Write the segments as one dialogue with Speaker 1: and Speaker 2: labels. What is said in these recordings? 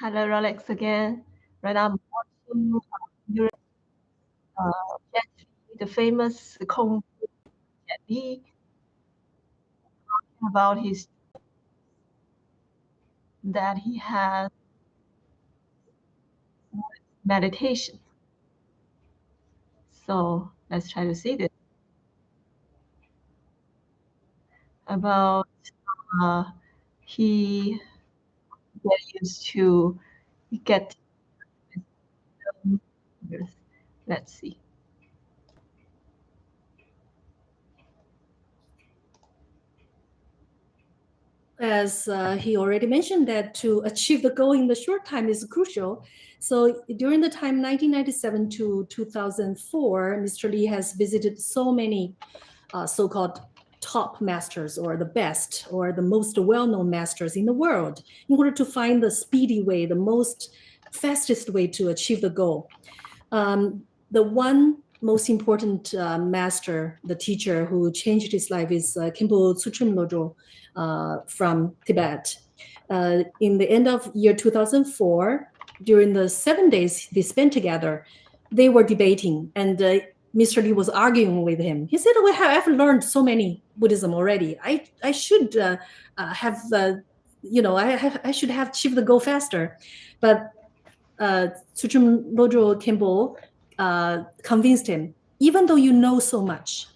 Speaker 1: Hello, Alex again. Right now, I'm watching Jet Li, the famous Kung Fu Jet Li, talking about his that he has meditation. So let's try to see this about he get used to get. Let's see.
Speaker 2: As he already mentioned, that to achieve the goal in the short time is crucial. So during the time 1997 to 2004, Mr. Li has visited so many so-called top masters, or the best or the most well-known masters in the world, in order to find the speedy way, the most fastest way to achieve the goal. The one most important master, the teacher who changed his life is Khenpo Tsuchum Lodro from Tibet. In the end of year 2004, during the 7 days they spent together, they were debating, and Mr. Li was arguing with him. He said, "We have learned so many Buddhism already. I should have, I should have achieved the goal faster." But Tsuchum Lodro Khenpo convinced him, even though you know so much,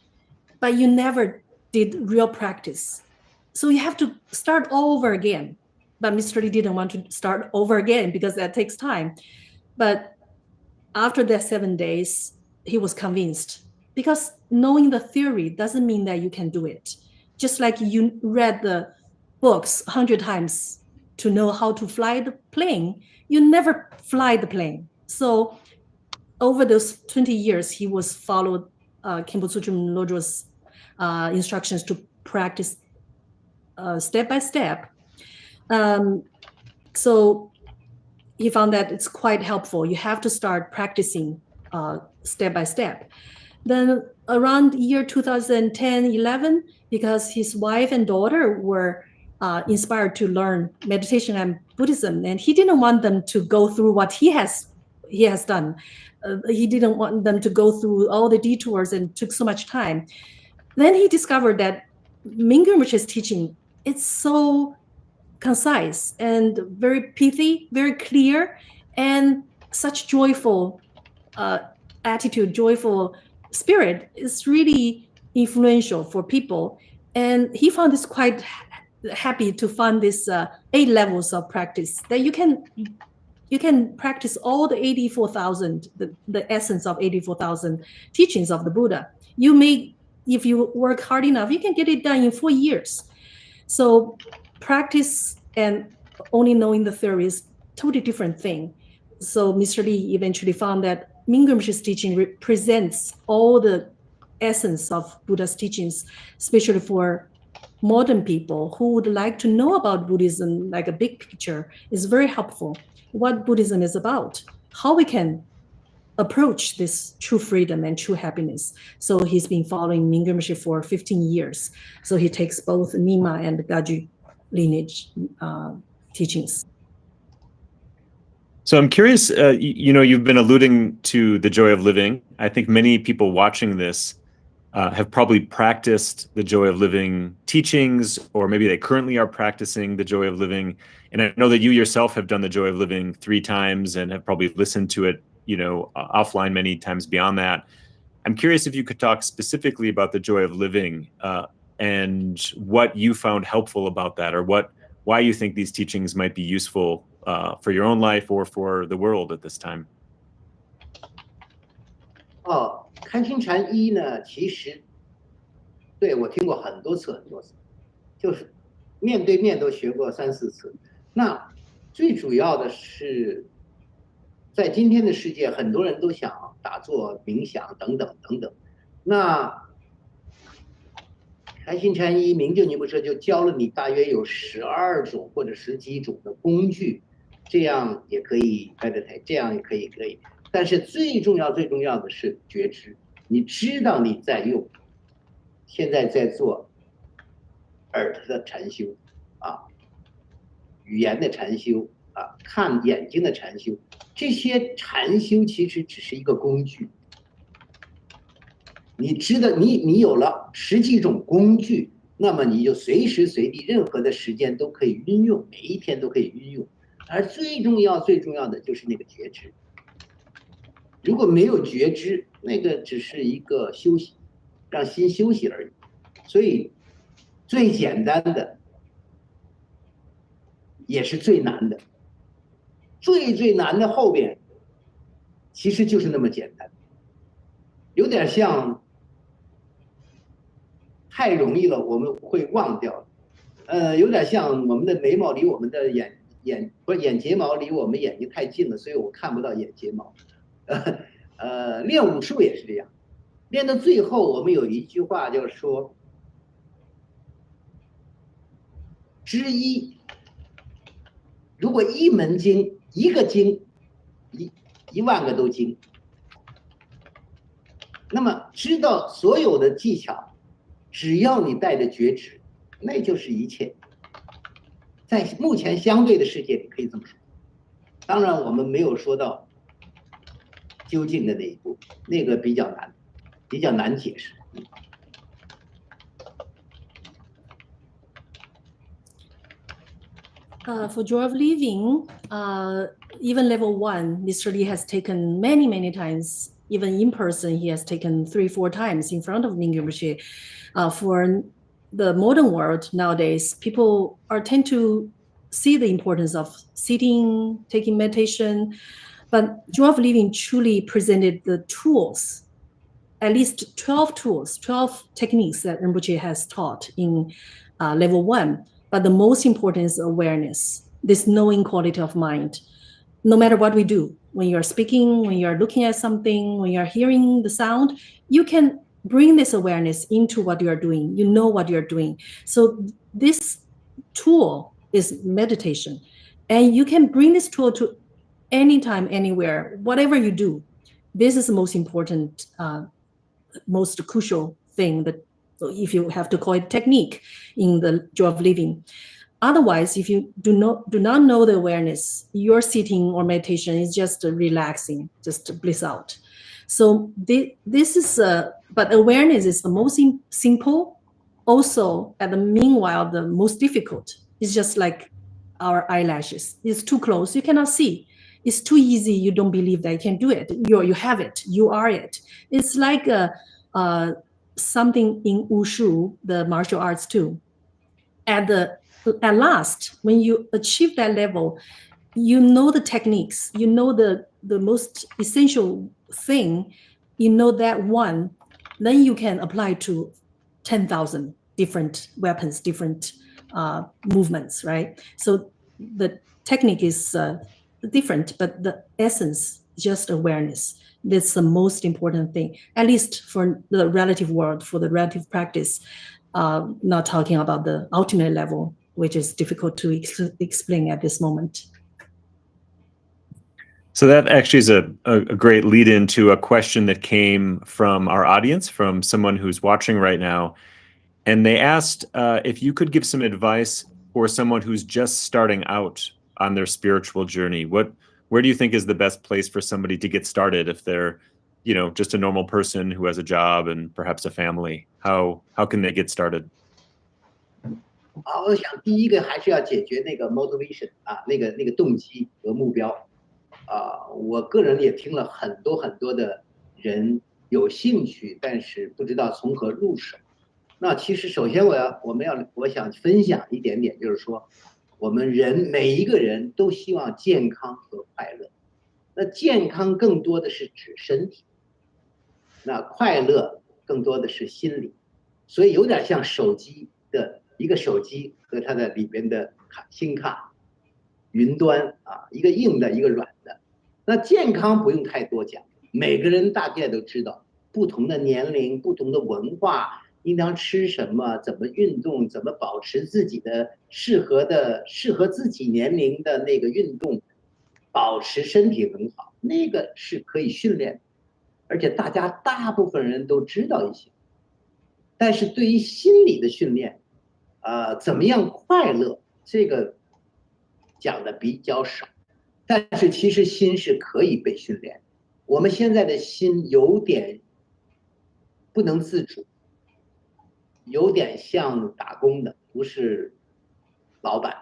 Speaker 2: but you never did real practice. So you have to start all over again. But Mr. Li didn't want to start over again because that takes time. But after that 7 days, he was convinced, because knowing the theory doesn't mean that you can do it. Just like you read the books 100 times to know how to fly the plane, you never fly the plane. So over those 20 years, he was followed Khenpo Tsuchum Lodro's instructions to practice step by step. So he found that it's quite helpful. You have to start practicing step by step. Then around year 2010-11, because his wife and daughter were inspired to learn meditation and Buddhism, and he didn't want them to go through what he has done. He didn't want them to go through all the detours and took so much time. Then he discovered that Mingyur Rinpoche's teaching, it's so concise and very pithy, very clear, and such joyful attitude, joyful spirit is really influential for people. And he found this quite happy to find this 8 levels of practice that you can practice all the 84,000, the essence of 84,000 teachings of the Buddha. You may, if you work hard enough, you can get it done in 4 years. So practice and only knowing the theory is totally different thing. So Mr. Li eventually found that Mingyur Rinpoche's teaching represents all the essence of Buddha's teachings, especially for modern people who would like to know about Buddhism, like a big picture, is very helpful. What Buddhism is about, how we can approach this true freedom and true happiness. So he's been following Mingyur Rinpoche for 15 years. So he takes both Nyingma and Gaju lineage teachings.
Speaker 3: So I'm curious, you've been alluding to the joy of living. I think many people watching this have probably practiced the joy of living teachings, or maybe they currently are practicing the joy of living. And I know that you yourself have done the joy of living 3 times and have probably listened to it, offline many times beyond that. I'm curious if you could talk specifically about the joy of living and what you found helpful about that, or why you think these teachings might be useful for your own life or for the world at this time.
Speaker 4: 开心禅一呢，其实对我听过很多次，就是面对面都学过3、4次。那最主要的是，在今天的世界，很多人都想打坐、冥想等等等等。那开心禅一明就尼布舍就教了你大约有12种或者10几种的工具，这样也可以 meditate， 这样也可以。但是最重要的是觉知，你知道你在用，现在在做耳朵的禅修啊，语言的禅修看眼睛的禅修，这些禅修其实只是一个工具。你知道，你有了实际一种工具，那么你就随时随地任何的时间都可以运用，每一天都可以运用。而最重要的就是那个觉知。如果没有觉知，那个只是一个休息，让心休息而已。所以最简单的也是最难的，最难的后边其实就是那么简单，有点像太容易了我们会忘掉，有点像我们的眉毛离我们的眼睫毛离我们眼睛太近了，所以我看不到眼睫毛。练武术也是这样，练到最后我们有一句话就是说，知一，如果一门经一个经一万个都精，那么知道所有的技巧，只要你带着觉知，那就是一切。在目前相对的世界里可以这么说，当然我们没有说到究竟的那一步，那个比较难解释。
Speaker 2: For joy of living, even level 1, Mr. Lee has taken many times. Even in person, he has taken 3-4 times in front of Mingyur Rinpoche. For the modern world nowadays, people tend to see the importance of sitting, taking meditation, but joy of living truly presented the tools, at least 12 tools, 12 techniques that Rinpoche has taught in level 1. But the most important is awareness, this knowing quality of mind. No matter what we do, when you're speaking, when you're looking at something, when you're hearing the sound, you can bring this awareness into what you're doing. You know what you're doing. So this tool is meditation. And you can bring this tool to anytime, anywhere, whatever you do. This is the most important, most crucial thing that, if you have to call it technique in the joy of living. Otherwise, if you do not know the awareness, your sitting or meditation is just relaxing, just bliss out. So this is, but awareness is the most simple, also at the meanwhile the most difficult. It's just like our eyelashes. It's too close, you cannot see. It's too easy, you don't believe that you can do it. You have it, you are it. It's like something in wushu, the martial arts too. At last, when you achieve that level, you know the techniques, you know the most essential thing, you know that one, then you can apply to 10,000 different weapons, different movements, right? So the technique is different, but the essence, just awareness. That's the most important thing, at least for the relative world, for the relative practice, not talking about the ultimate level, which is difficult to explain at this moment.
Speaker 3: So that actually is a great lead into a question that came from our audience, from someone who's watching right now. And they asked if you could give some advice for someone who's just starting out on their spiritual journey. Where do you think is the best place for somebody to get started if they're, just a normal person who has a job and perhaps a family? How can they get started?
Speaker 4: 我想第一个还是要解决那个 motivation 那个动机和目标。我个人也听了很多的人有兴趣，但是不知道从何入手。那其实首先我想分享一点点，就是说我们每一个人都希望健康和快乐。那健康更多的是指身体，那快乐更多的是心理。所以有点像一个手机和它的里边的芯卡，云端一个硬的，一个软的。那健康不用太多讲，每个人大概都知道，不同的年龄、不同的文化，应当吃什么，怎么运动，怎么保持自己的适合自己年龄的那个运动，保持身体很好，那个是可以训练的，而且大部分人都知道一些。但是对于心理的训练，怎么样快乐，这个讲的比较少。但是其实心是可以被训练。我们现在的心有点不能自主，有点像打工的，不是老板。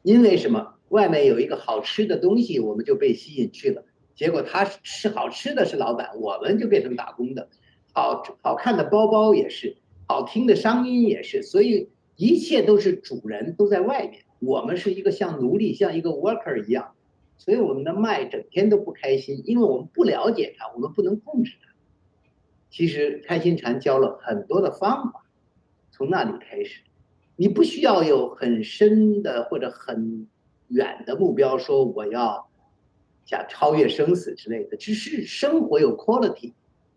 Speaker 4: 因为什么？外面有一个好吃的东西，我们就被吸引去了。结果他是好吃的是老板，我们就变成打工的。好看的包包也是，好听的声音也是，所以一切都是主人都在外面，我们是一个像奴隶，像一个 worker 一样。所以我们的脉整天都不开心，因为我们不了解它，我们不能控制它。其实开心禅教了很多的方法，从那里开始。你不需要有很深的或者很远的目标，说我要想超越生死之类的，只是生活有 quality，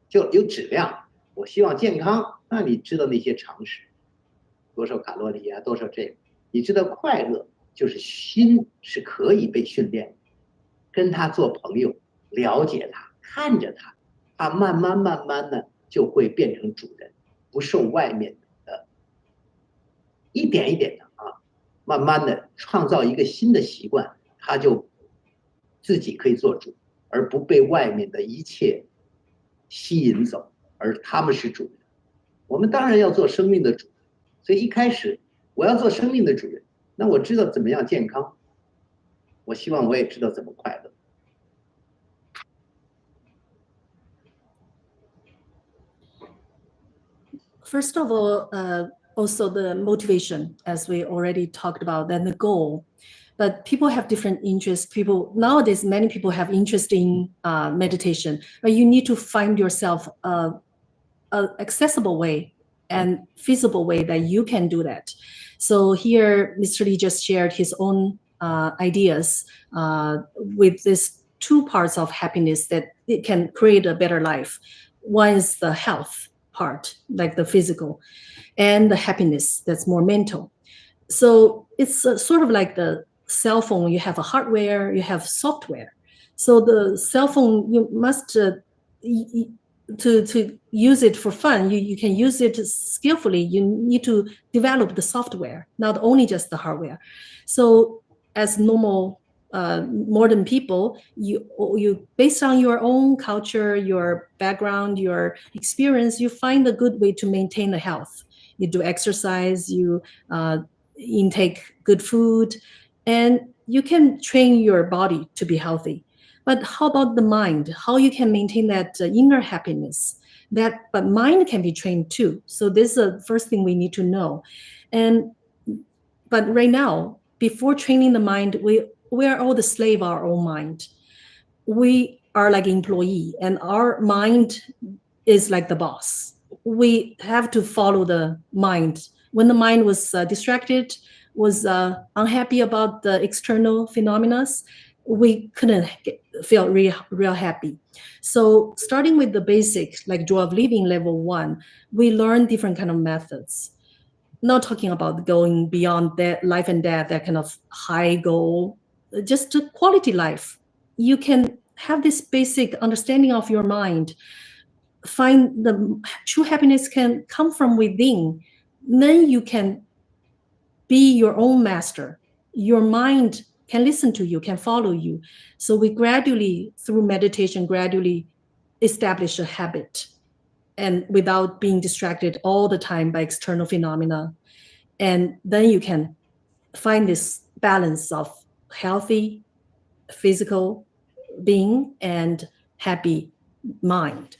Speaker 4: 就有质量。我希望健康，那你知道那些常识，多少卡路里啊，多少这个，你知道快乐，就是心是可以被训练的，跟他做朋友，了解他，看着他，他慢慢的就会变成主人，不受外面的一点一点的慢慢的创造一个新的习惯，他就自己可以做主，而不被外面的一切吸引走，而他们是主人。我们当然要做生命的主人，所以一开始我要做生命的主人，那我知道怎么样健康，我希望我也知道怎么快乐。
Speaker 2: First of all, also the motivation, as we already talked about, and the goal. But people have different interests. People nowadays, many people have interest in meditation, but you need to find yourself a accessible way and feasible way that you can do that. So here, Mr. Lee just shared his own ideas with these two parts of happiness that it can create a better life. One is the health part, like the physical, and the happiness that's more mental. So it's sort of like the cell phone. You have a hardware, you have software. So the cell phone, you must to use it for fun, you can use it skillfully. You need to develop the software, not only just the hardware. So as normal modern people, you based on your own culture, your background, your experience, you find a good way to maintain the health. You do exercise, you intake good food, and you can train your body to be healthy. But how about the mind? How you can maintain that inner happiness? But mind can be trained too. So this is the first thing we need to know. But right now, before training the mind, we are all the slave of our own mind. We are like employee, and our mind is like the boss. We have to follow the mind. When the mind was distracted, was unhappy about the external phenomena, we couldn't feel real happy. So starting with the basics, like joy of living level 1, we learn different kind of methods. Not talking about going beyond that life and death, that kind of high goal, just a quality life. You can have this basic understanding of your mind. Find the true happiness can come from within. Then you can be your own master. Your mind can listen to you, can follow you. So we gradually, through meditation, gradually establish a habit, and without being distracted all the time by external phenomena. And then you can find this balance of healthy physical being and happy mind.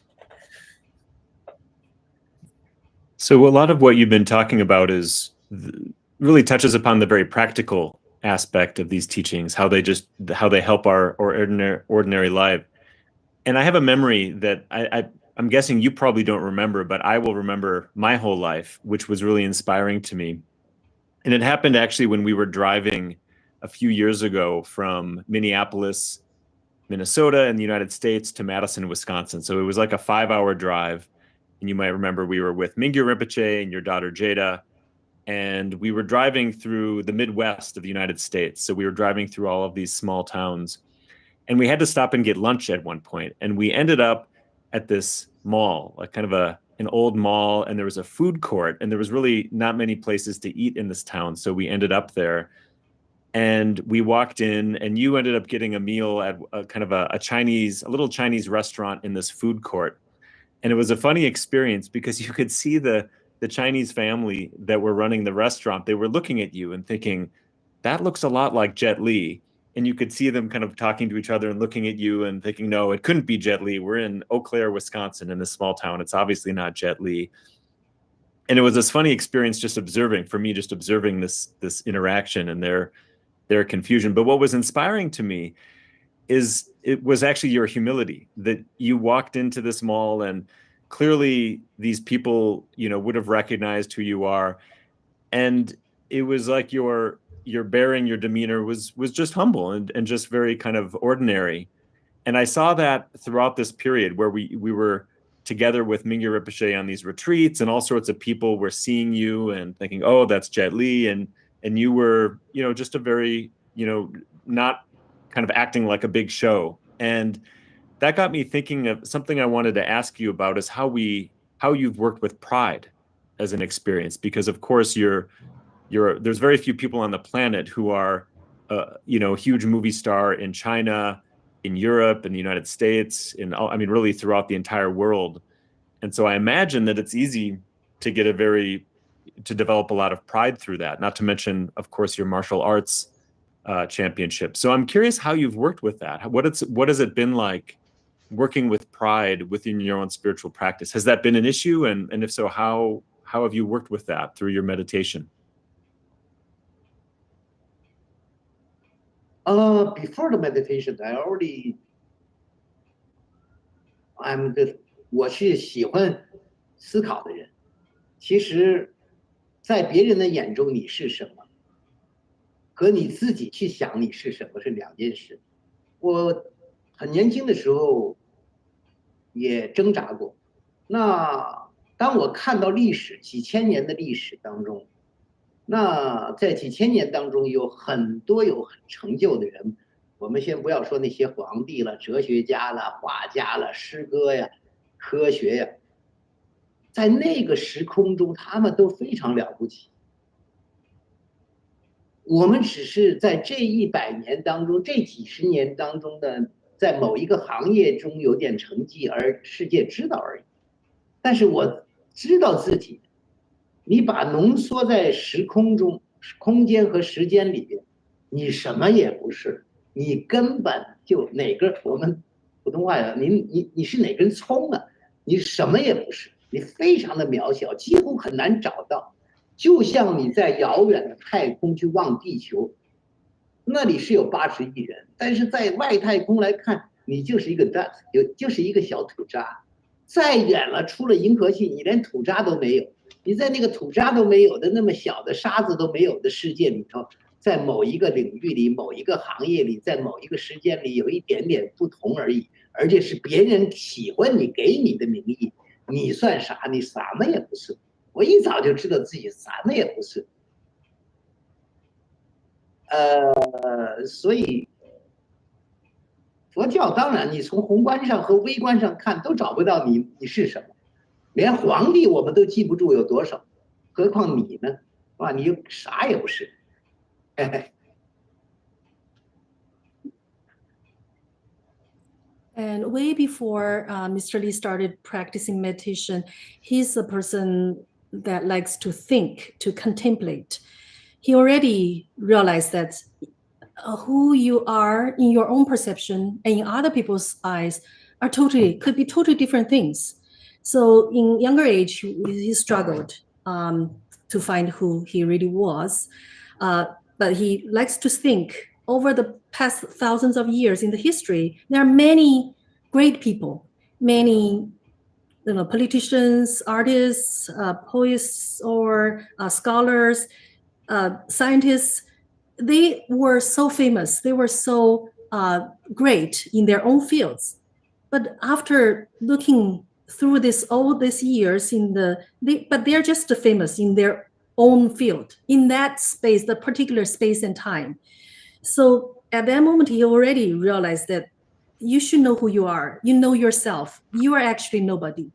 Speaker 3: So a lot of what you've been talking about is really touches upon the very practical aspect of these teachings, how they help our ordinary life. And I have a memory that I'm guessing you probably don't remember, but I will remember my whole life, which was really inspiring to me. And it happened actually when we were driving a few years ago from Minneapolis, Minnesota in the United States to Madison, Wisconsin. So it was like a 5-hour drive. And you might remember we were with Mingyur Rinpoche and your daughter Jada. And we were driving through the Midwest of the United States. So we were driving through all of these small towns. And we had to stop and get lunch at one point. And we ended up at this mall, like kind of an old mall. And there was a food court. And there was really not many places to eat in this town. So we ended up there. And we walked in, and you ended up getting a meal at kind of a little Chinese restaurant in this food court. And it was a funny experience because you could see the Chinese family that were running the restaurant. They were looking at you and thinking, that looks a lot like Jet Li. And you could see them kind of talking to each other and looking at you and thinking, no, it couldn't be Jet Li. We're in Eau Claire, Wisconsin, in this small town. It's obviously not Jet Li. And it was this funny experience just observing this interaction and their confusion. But what was inspiring to me is it was actually your humility, that you walked into this mall and clearly these people, would have recognized who you are. And it was like your bearing, your demeanor was just humble and just very kind of ordinary. And I saw that throughout this period where we were together with Mingyur Rinpoche on these retreats, and all sorts of people were seeing you and thinking, oh, that's Jet Li. And you were, just a very, not kind of acting like a big show. And that got me thinking of something I wanted to ask you about, is how you've worked with pride as an experience, because of course there's very few people on the planet who are, a huge movie star in China, in Europe, in the United States, really throughout the entire world. And so I imagine that it's easy to get to develop a lot of pride through that, not to mention, of course, your martial arts championship. So I'm curious how you've worked with that. What has it been like working with pride within your own spiritual practice? Has that been an issue? And if so, how have you worked with that through your meditation?
Speaker 4: Before the meditation,我是喜欢思考的人。其实，在别人的眼中你是什么，和你自己去想你是什么是两件事。我很年轻的时候也挣扎过。那当我看到历史几千年的历史当中，那在几千年当中有很多有很成就的人，我们先不要说那些皇帝了、哲学家了、画家了、诗歌呀、科学呀，在那个时空中他们都非常了不起。我们只是在这100年当中、这几十年当中的，在某一个行业中有点成绩而世界知道而已。但是我知道自己，你把浓缩在时空中、空间和时间里边，你什么也不是，你根本就我们普通话你是哪根葱啊？你什么也不是，你非常的渺小，几乎很难找到。就像你在遥远的太空去望地球，那里是有80亿人，但是在外太空来看，你就是一个dust，就是一个小土渣。再远了，出了银河系，你连土渣都没有。你在那个土渣都没有的那么小的沙子都没有的世界里头，在某一个领域里、某一个行业里、在某一个时间里有一点点不同而已，而且是别人喜欢你给你的名义，你算啥？你什么也不是。我一早就知道自己什么也不是。所以佛教当然你从宏观上和微观上看都找不到你是什么，连皇帝我们都记不住有多少，何况你呢？哇，你啥也不是。
Speaker 2: And way before Mr. Li started practicing meditation, he's a person that likes to think, to contemplate. He already realized that who you are in your own perception and in other people's eyes could be totally different things. So in younger age, he struggled to find who he really was. But he likes to think over the past thousands of years in the history, there are many great people, many politicians, artists, poets, or scholars, scientists. They were so famous. They were so great in their own fields. But after looking through all these years, but they're just famous in their own field, in that space, the particular space and time. So at that moment, he already realized that you should know who you are. You know yourself. You are actually nobody.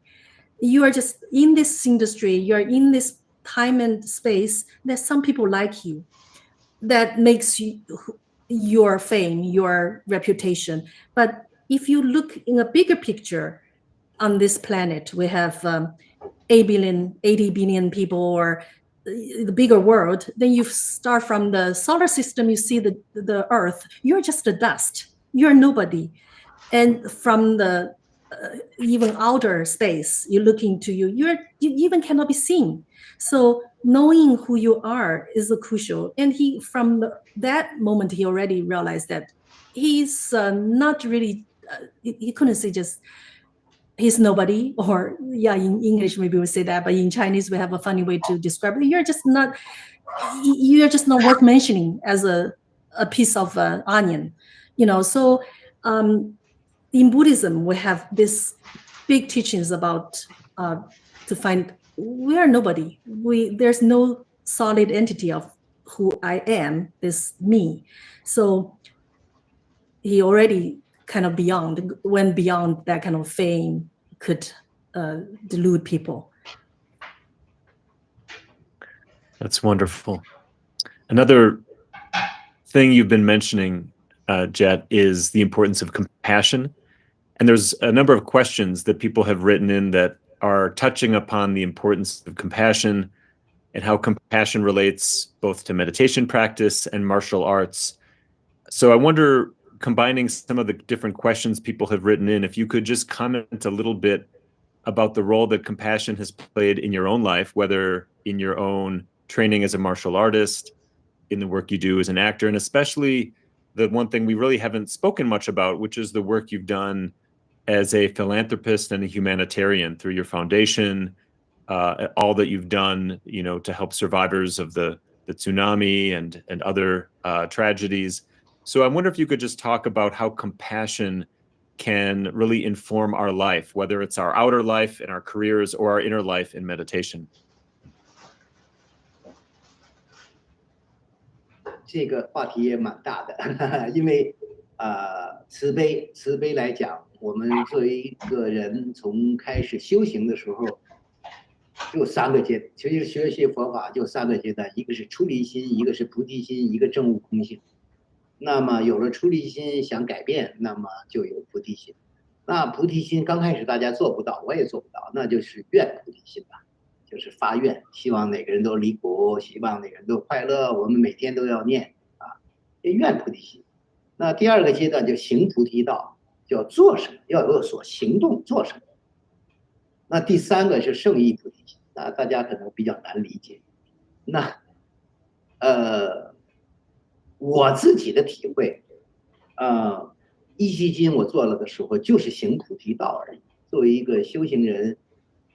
Speaker 2: You are just in this industry. You're in this time and space. There's some people like you. that makes your fame, your reputation. But if you look in a bigger picture, on this planet, we have 80 billion people, or the bigger world. Then you start from the solar system, you see the Earth, you're just a dust, you're nobody. And from the even outer space, you look into you even cannot be seen. So knowing who you are is crucial. And he, from that moment, he already realized that he's not really, he couldn't say just he's nobody, or yeah, in English maybe we say that, but in Chinese we have a funny way to describe it. You're just not worth mentioning as a piece of onion, So in Buddhism, we have this big teachings about to find we are nobody. There's no solid entity of who I am, this me. So he already kind of went beyond that kind of fame could delude people.
Speaker 3: That's wonderful. Another thing you've been mentioning, Jet, is the importance of compassion. And there's a number of questions that people have written in that are touching upon the importance of compassion and how compassion relates both to meditation practice and martial arts. So I wonder, combining some of the different questions people have written in, if you could just comment a little bit about the role that compassion has played in your own life, whether in your own training as a martial artist, in the work you do as an actor, and especially the one thing we really haven't spoken much about, which is the work you've done as a philanthropist and a humanitarian through your foundation, all that you've done, to help survivors of the tsunami and other tragedies. So I wonder if you could just talk about how compassion can really inform our life, whether it's our outer life in our careers or our inner life in meditation.
Speaker 4: 这个话题也蛮大的，因为慈悲来讲，我们作为一个人从开始修行的时候，就3个阶段，其实学习佛法就3个阶段，一个是出离心，一个是菩提心，一个证悟空性。那么有了出离心想改变，那么就有菩提心。那菩提心刚开始大家做不到，我也做不到，那就是愿菩提心吧，就是发愿，希望哪个人都离苦，希望哪个人都快乐，我们每天都要念愿菩提心。那第2个阶段就行菩提道，叫做什么，要有所行动，做什么。那第3个是圣意菩提心，那大家可能比较难理解。那我自己的体会，一基金我做了的时候就是行菩提道而已。作为一个修行人，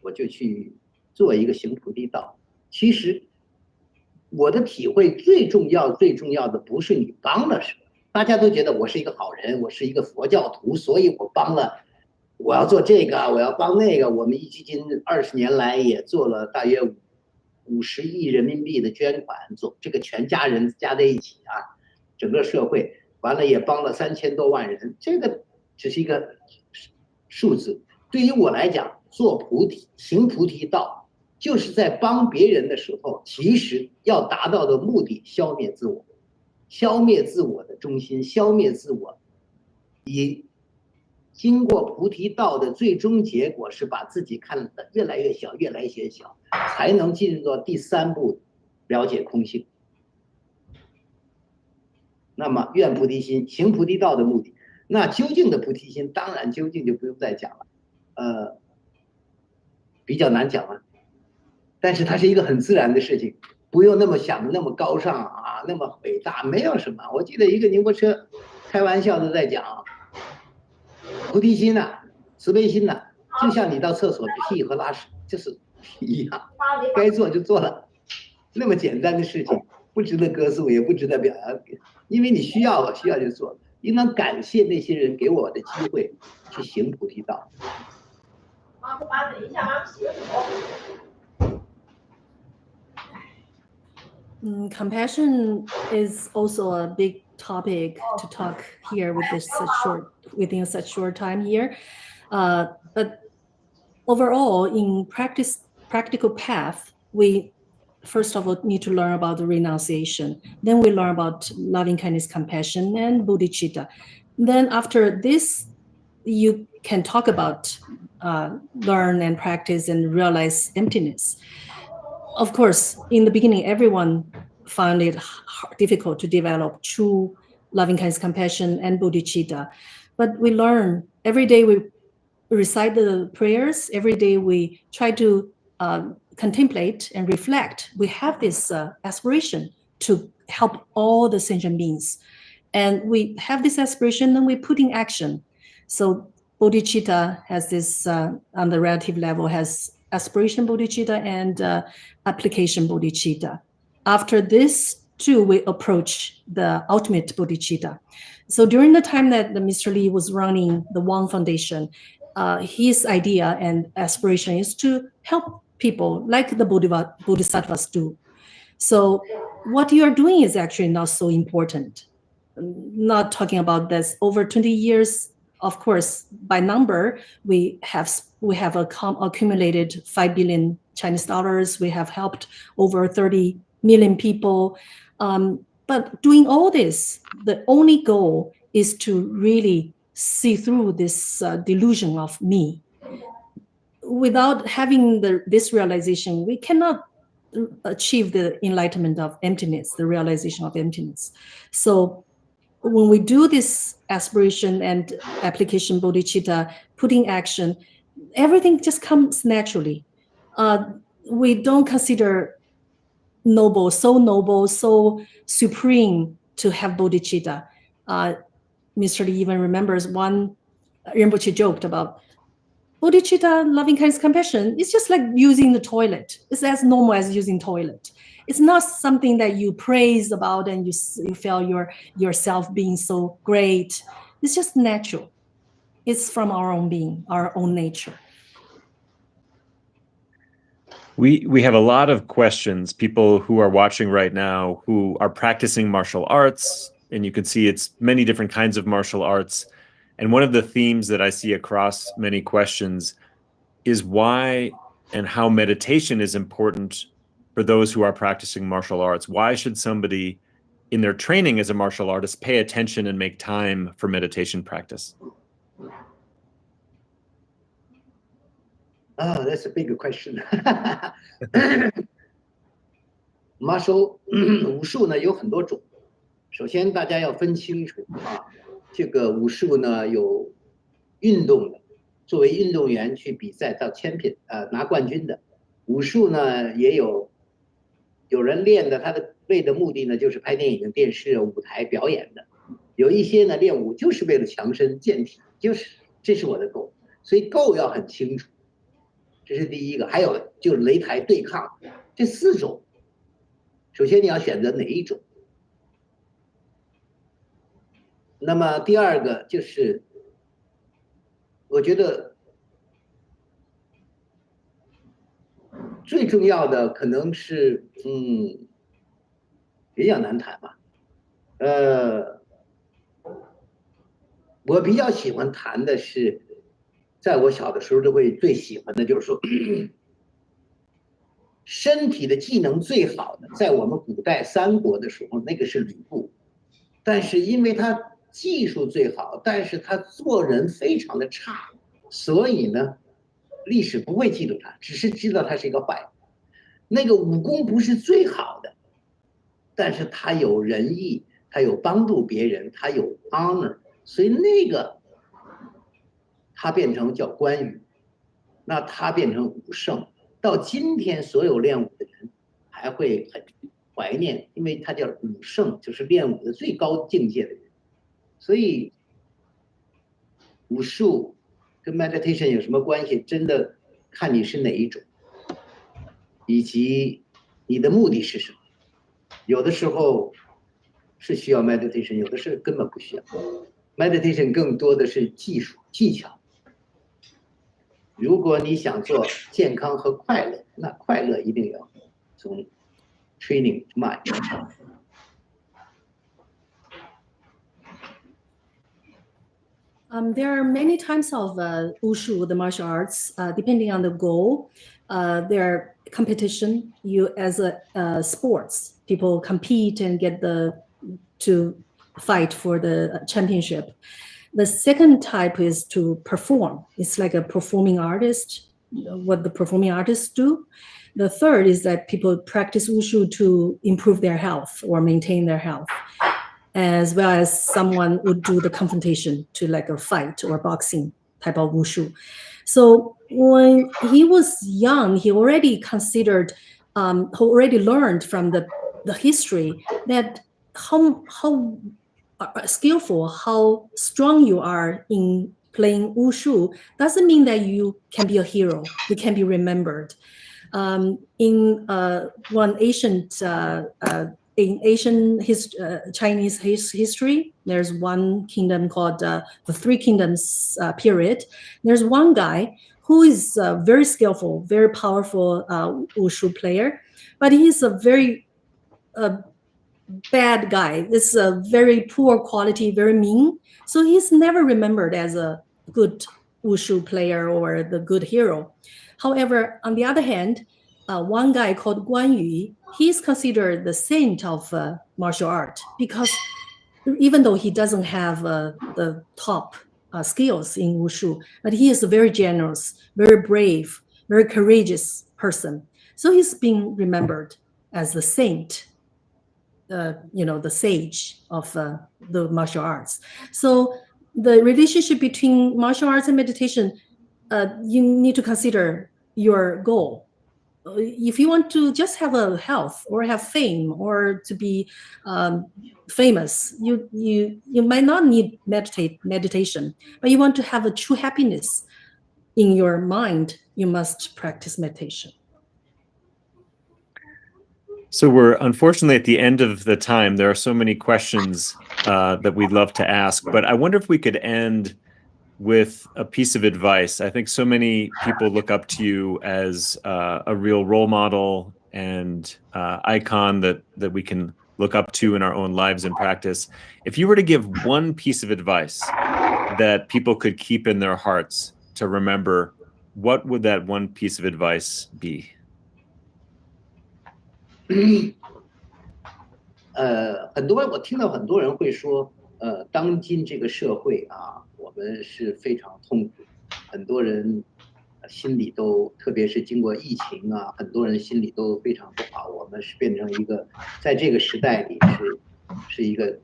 Speaker 4: 我就去做一个行菩提道。其实我的体会最重要的不是你帮了什么，大家都觉得我是一个好人，我是一个佛教徒，所以我帮了，我要做这个，我要帮那个。我们一基金20年来也做了大约50亿人民币的捐款，做这个全家人加在一起整个社会完了也帮了3000多万人，这个只是一个数字。对于我来讲，行菩提道，就是在帮别人的时候，其实要达到的目的，消灭自我的中心，消灭自我。经过菩提道的最终结果是把自己看得越来越小，越来越小，才能进入到第3步，了解空性。那么愿菩提心，行菩提道的目的，那究竟的菩提心，当然究竟就不用再讲了，比较难讲了。但是它是一个很自然的事情，不用那么想的那么高尚那么伟大，没有什么。我记得一个宁波车开玩笑的在讲，菩提心慈悲心就像你到厕所屁和拉屎就是一样，该做就做了，那么简单的事情，不值得歌颂，也不值得表扬，因为你需要就做，应当感谢那些人给我的机会去行菩提道。
Speaker 2: Compassion is also a big topic to talk here within such short time here. But overall, in practical path, we first of all need to learn about the renunciation. Then we learn about loving kindness, compassion, and bodhicitta. Then after this, you can talk about learn and practice and realize emptiness. Of course, in the beginning, everyone found it difficult to develop true loving kindness, compassion, and bodhicitta. But we learn every day. We recite the prayers every day. We try to contemplate and reflect. We have this aspiration to help all the sentient beings, and we have this aspiration, and we put in action. So bodhicitta has this on the relative level has aspiration bodhicitta and application bodhicitta. After this too, we approach the ultimate bodhicitta. So during the time that Mr. Lee was running the Wang Foundation, his idea and aspiration is to help people like the bodhisattvas do. So what you are doing is actually not so important. Not talking about this over 20 years, of course, by number, we have accumulated 5 billion Chinese dollars. We have helped over 30 million people. But doing all this, the only goal is to really see through this delusion of me. Without having this realization, we cannot achieve the enlightenment of emptiness, the realization of emptiness. So when we do this aspiration and application bodhicitta, putting action, everything just comes naturally. We don't consider noble, so supreme to have bodhicitta. Mr. Lee even remembers one Rinpoche joked about bodhicitta, loving kindness, compassion. It's just like using the toilet. It's as normal as using toilet. It's not something that you praise about and you feel yourself being so great. It's just natural. It's from our own being, our own nature.
Speaker 3: We have a lot of questions, people who are watching right now who are practicing martial arts, and you can see it's many different kinds of martial arts. And one of the themes that I see across many questions is why and how meditation is important for those who are practicing martial arts. Why should somebody in their training as a martial artist pay attention and make time for meditation practice?
Speaker 4: Oh, that's a big question. Martial 武术呢有很多种，首先大家要分清楚啊，这个武术呢有运动的，作为运动员去比赛到champion拿冠军的，武术呢也有人练的，他的为的目的呢就是拍电影、电视、舞台表演的，有一些呢练武就是为了强身健体，就是这是我的goal，所以goal要很清楚。这是第一个，还有就是擂台对抗，这4种。首先你要选择哪一种。那么第二个就是，我觉得最重要的可能是，比较难谈吧。我比较喜欢谈的是。在我小的时候，最喜欢的就是说，身体的技能最好的，在我们古代三国的时候，那个是吕布，但是因为他技术最好，但是他做人非常的差，所以呢，历史不会记住他，只是知道他是一个坏人。那个武功不是最好的，但是他有仁义，他有帮助别人，他有 honor， 所以那个。他变成叫关羽，那他变成武圣。到今天，所有练武的人还会很怀念，因为他叫武圣，就是练武的最高境界的人。所以，武术跟 meditation 有什么关系？真的看你是哪一种，以及你的目的是什么。有的时候是需要 meditation， 有的是根本不需要。meditation 更多的是技术技巧。如果你想做健康和快乐，那快乐一定要从 training mind。There
Speaker 2: are many types of wushu, the martial arts, depending on the goal. their competition. You as a sports, people compete and get to fight for the championship. The second type is to perform. It's like a performing artist, what the performing artists do. The third is that people practice wushu to improve their health or maintain their health, as well as someone would do the confrontation to like a fight or boxing type of wushu. So when he was young, he already considered, already learned from the history that how skillful, how strong you are in playing wushu doesn't mean that you can be a hero, you can be remembered. In one ancient Chinese history, there's one kingdom called the Three Kingdoms period. There's one guy who is very skillful, very powerful wushu player, but he's a very bad guy. This is a very poor quality, very mean. So he's never remembered as a good wushu player or the good hero. However, on the other hand, one guy called Guan Yu, he's considered the saint of martial art because even though he doesn't have the top skills in wushu, but he is a very generous, very brave, very courageous person. So he's being remembered as the saint, the sage of the martial arts. So the relationship between martial arts and meditation, you need to consider your goal. If you want to just have a health or have fame or to be famous, you might not need meditation, but you want to have a true happiness in your mind, you must practice meditation.
Speaker 3: So we're unfortunately at the end of the time. There are so many questions that we'd love to ask, but I wonder if we could end with a piece of advice. I think so many people look up to you as a real role model and icon that we can look up to in our own lives and practice. If you were to give one piece of advice that people could keep in their hearts to remember, what would that one piece of advice be?
Speaker 4: 我听到很多人会说，当今这个社会啊，我们是非常痛苦，很多人心里都，特别是经过疫情啊，很多人心里都非常不好。我们是变成一个，在这个时代里是一个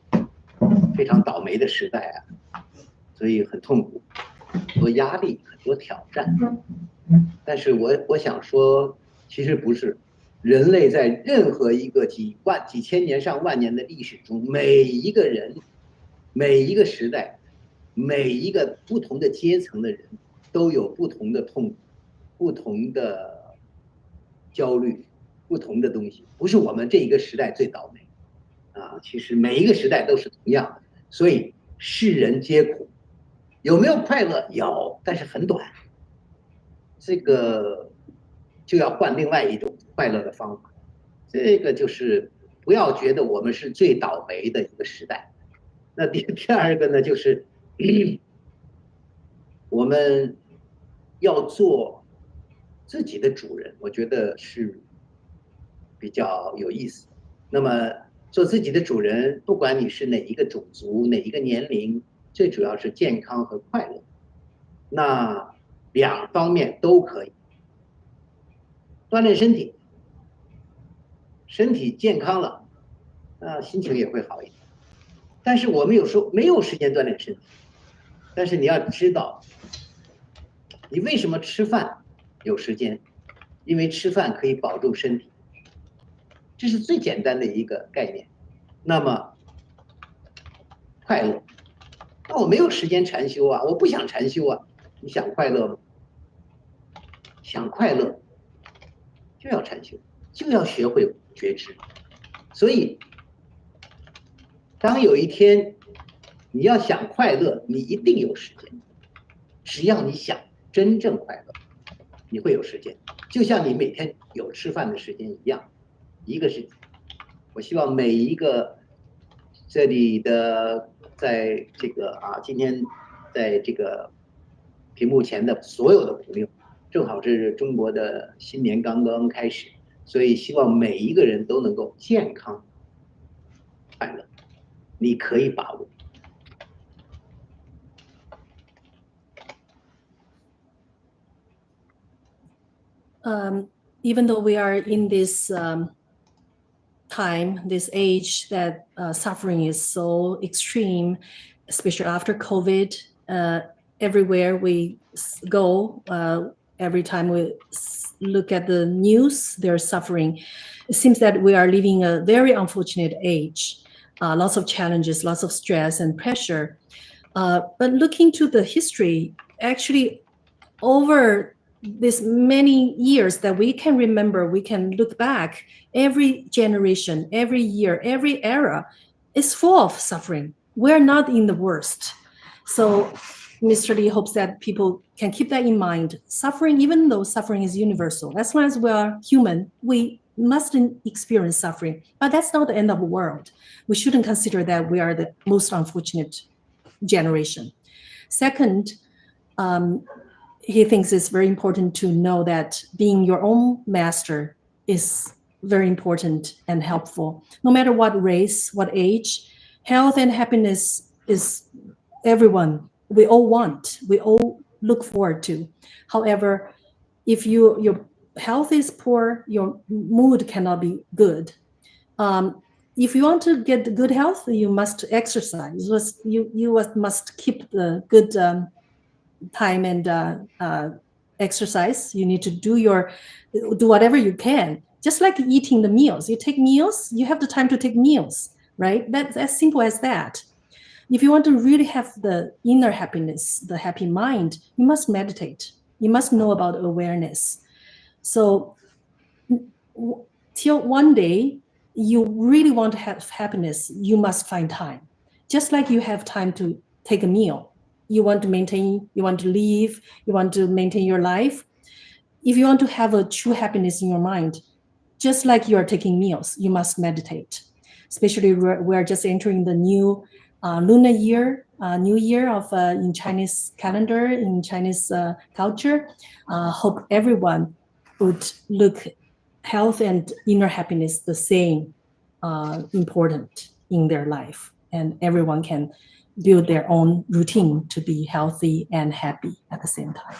Speaker 4: 非常倒霉的时代啊，所以很痛苦，很多压力，很多挑战。但是我想说，其实不是。 人类在任何一个几千年、上万年的历史中，每一个人、每一个时代、每一个不同的阶层的人，都有不同的痛苦、不同的焦虑、不同的东西。不是我们这一个时代最倒霉啊，其实每一个时代都是同样的。所以世人皆苦，有没有快乐？有，但是很短。这个就要换另外一种 快乐的方法，这个就是不要觉得我们是最倒霉的一个时代。那第二个呢，就是我们要做自己的主人，我觉得是比较有意思。那么做自己的主人，不管你是哪一个种族、哪一个年龄，最主要是健康和快乐。那两方面都可以。 锻炼身体，身体健康了，心情也会好一点。但是我们有时候没有时间锻炼身体，但是你要知道，你为什么吃饭有时间？因为吃饭可以保重身体，这是最简单的一个概念。那么，快乐，那我没有时间禅修啊，我不想禅修啊，你想快乐吗？想快乐。 就要禅修，就要学会觉知。所以，当有一天你要想快乐，你一定有时间。只要你想真正快乐，你会有时间。就像你每天有吃饭的时间一样。一个是，我希望每一个这里的，在这个今天在这个屏幕前的所有的朋友，正好是中国的新年刚刚开始，所以希望每一个人都能够健康快乐，你可以把握。
Speaker 2: Even though we are in this time, this age that suffering is so extreme, especially after COVID, everywhere we go, every time we look at the news, there's suffering. It seems that we are living a very unfortunate age, lots of challenges, lots of stress and pressure. But looking to the history, actually over this many years that we can remember, we can look back, every generation, every year, every era is full of suffering. We're not in the worst. So Mr. Lee hopes that people can keep that in mind. Suffering, even though suffering is universal, as long as we are human, we must experience suffering, but that's not the end of the world. We shouldn't consider that we are the most unfortunate generation. Second, he thinks it's very important to know that being your own master is very important and helpful. No matter what race, what age, health and happiness is everyone. We all want, we all look forward to. However, if your health is poor, your mood cannot be good. If you want to get good health, you must exercise. You must keep the good time and exercise. You need to do whatever you can. Just like eating the meals, you take meals, you have the time to take meals, right? That's as simple as that. If you want to really have the inner happiness, the happy mind, you must meditate. You must know about awareness. So till one day you really want to have happiness, you must find time. Just like you have time to take a meal. You want to maintain, you want to live, you want to maintain your life. If you want to have a true happiness in your mind, just like you are taking meals, you must meditate. Especially we're just entering the new lunar year, new year of in Chinese calendar, in Chinese culture. Hope everyone would look health and inner happiness the same important in their life, and everyone can build their own routine to be healthy and happy at the same time.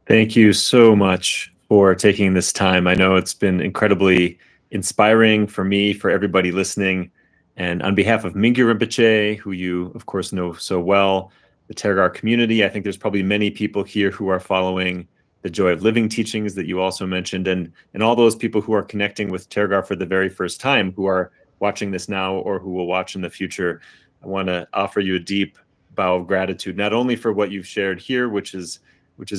Speaker 3: Thank you so much for taking this time. I know it's been incredibly inspiring for me, for everybody listening. And on behalf of Mingyur Rinpoche, who you, of course, know so well, the Tergar community, I think there's probably many people here who are following the Joy of Living teachings that you also mentioned, and all those people who are connecting with Tergar for the very first time, who are watching this now or who will watch in the future. I want to offer you a deep bow of gratitude, not only for what you've shared here, which has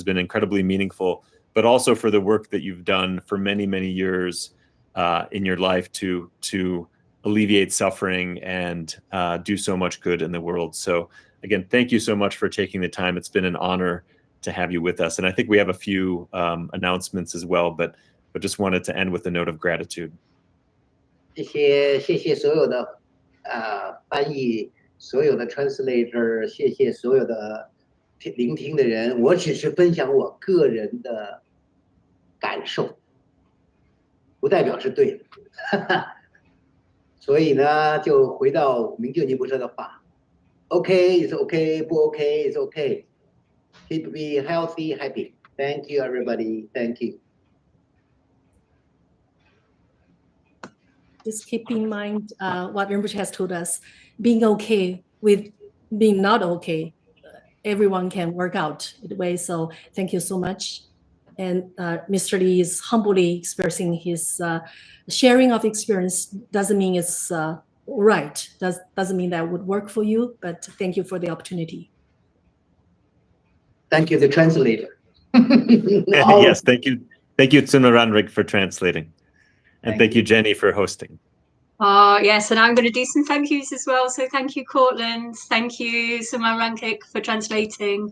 Speaker 3: been incredibly meaningful, but also for the work that you've done for many, many years in your life to alleviate suffering and do so much good in the world. So again, thank you so much for taking the time. It's been an honor to have you with us. And I think we have a few announcements as well, but just wanted to end with a note of gratitude.
Speaker 4: 谢谢所有的翻译，所有的 translator， 谢谢所有的聆听的人。我只是分享我个人的感受，不代表是对的。所以呢，就回到明就尼博士的话 ，OK is OK， 不 OK is OK。Keep be healthy, happy. Thank you, everybody. Thank you.
Speaker 2: Just keep in mind what Rinpoche has told us, being okay with being not okay. Everyone can work out the way. So thank you so much. And Mr. Lee is humbly expressing his sharing of experience. Doesn't mean it's right. Doesn't mean that would work for you, but thank you for the opportunity.
Speaker 4: Thank you, the translator.
Speaker 3: Yes, thank you. Thank you, Tsunaranrig, for translating. And thank you, Jenny, for hosting.
Speaker 5: Yes, and I'm going to do some thank yous as well. So thank you, Cortland. Thank you, Suma Rankik, for translating.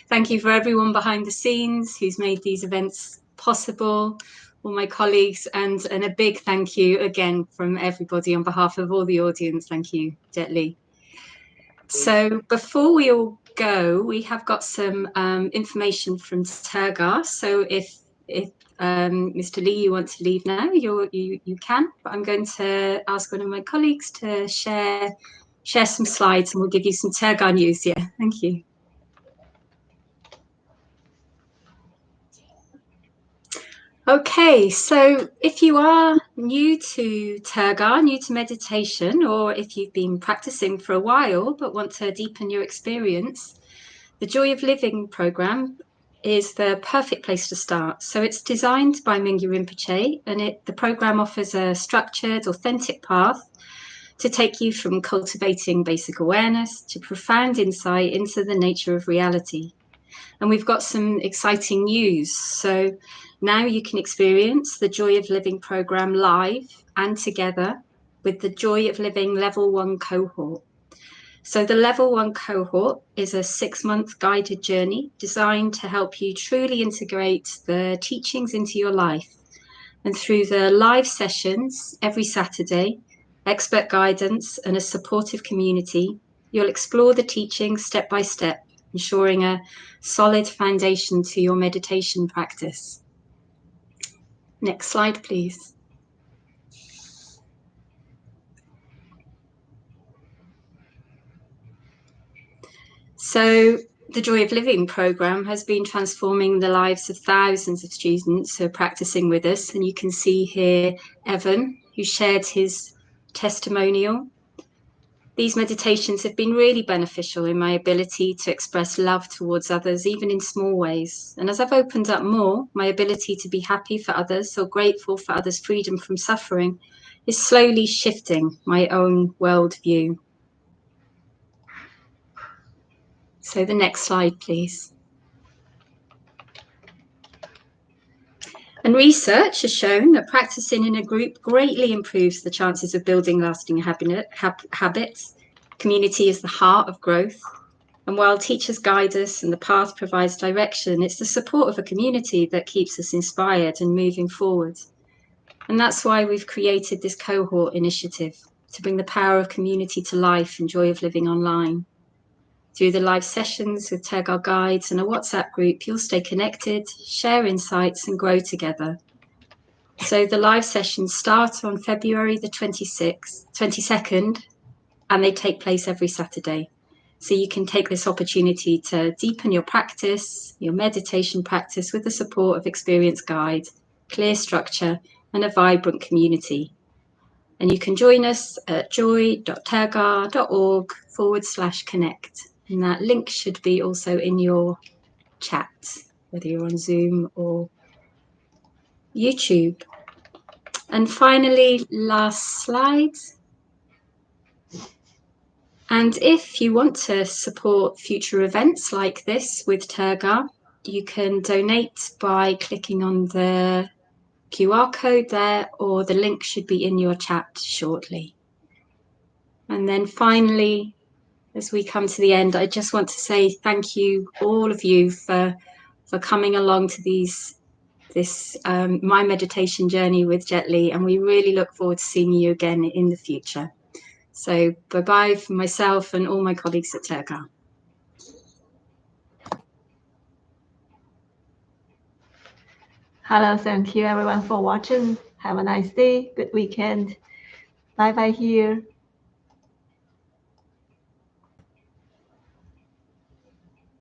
Speaker 5: Thank you for everyone behind the scenes who's made these events possible, all my colleagues, and a big thank you again from everybody on behalf of all the audience. Thank you, Jet Li. So before we all go, we have got some information from Tergar. So if Mr. Lee, you want to leave now, you can. But I'm going to ask one of my colleagues to share some slides, and we'll give you some Tergar news here. Thank you. Okay, so if you are new to Tergar, new to meditation, or if you've been practicing for a while but want to deepen your experience, the Joy of Living program is the perfect place to start. So it's designed by Mingyur Rinpoche, and the program offers a structured, authentic path to take you from cultivating basic awareness to profound insight into the nature of reality. And we've got some exciting news. So now you can experience the Joy of Living program live and together with the Joy of Living Level 1 cohort. So the Level 1 cohort is a 6-month guided journey designed to help you truly integrate the teachings into your life. And through the live sessions every Saturday, expert guidance and a supportive community, you'll explore the teachings step by step, ensuring a solid foundation to your meditation practice. Next slide, please. So the Joy of Living program has been transforming the lives of thousands of students who are practicing with us. And you can see here Evan, who shared his testimonial. These meditations have been really beneficial in my ability to express love towards others, even in small ways. And as I've opened up more, my ability to be happy for others or grateful for others' freedom from suffering is slowly shifting my own worldview. So the next slide, please. And research has shown that practicing in a group greatly improves the chances of building lasting habits. Community is the heart of growth. And while teachers guide us and the path provides direction, it's the support of a community that keeps us inspired and moving forward. And that's why we've created this cohort initiative, to bring the power of community to life and Joy of Living online. Through the live sessions with Tergar guides and a WhatsApp group, you'll stay connected, share insights and grow together. So the live sessions start on February the 22nd, and they take place every Saturday. So you can take this opportunity to deepen your practice, your meditation practice, with the support of experienced guide, clear structure, and a vibrant community. And you can join us at joy.tergar.org/connect. And that link should be also in your chat, whether you're on Zoom or YouTube. And finally, last slide. And if you want to support future events like this with Tergar, you can donate by clicking on the QR code there, or the link should be in your chat shortly. And then finally, as we come to the end, I just want to say thank you, all of you, for coming along to this my meditation journey with Jet Li, and we really look forward to seeing you again in the future. So bye-bye from myself and all my colleagues at Tergar.
Speaker 1: Hello, thank you everyone for watching. Have a nice day, good weekend. Bye-bye here.